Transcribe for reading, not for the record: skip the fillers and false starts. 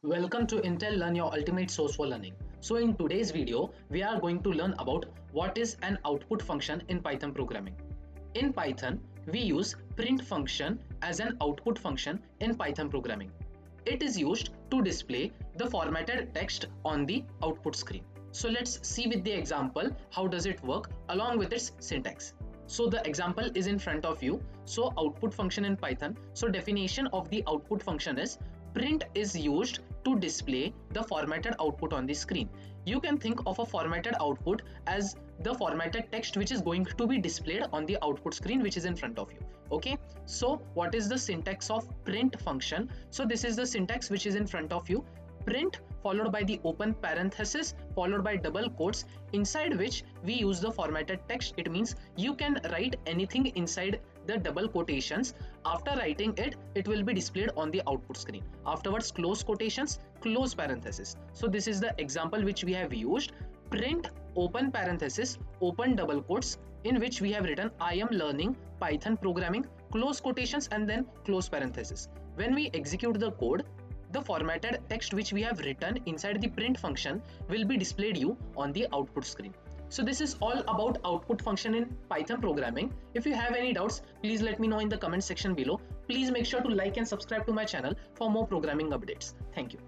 Welcome to Intelle Learn Your Ultimate Source for Learning. So in today's video, we are going to learn about what is an output function in Python programming. In Python, we use print function as an output function in Python programming. It is used to display the formatted text on the output screen. So let's see with the example how does it work along with its syntax. So the example is in front of you. So output function in Python. So definition of the output function is print is used to display the formatted output on the screen. You can think of a formatted output as the formatted text which is going to be displayed on the output screen which is in front of you. Okay, so what is the syntax of print function? So this is the syntax which is in front of you. Print followed by the open parenthesis followed by double quotes inside which we use the formatted text. It means you can write anything inside the double quotations. After writing it, it will be displayed on the output screen. Afterwards, close quotations, close parenthesis. So this is the example which we have used. Print open parenthesis open double quotes in which we have written I am learning Python programming, close quotations and then close parenthesis. When we execute the code, the formatted text which we have written inside the print function will be displayed you on the output screen. So this is all about output function in Python programming. If you have any doubts, please let me know in the comment section below. Please make sure to like and subscribe to my channel for more programming updates. Thank you.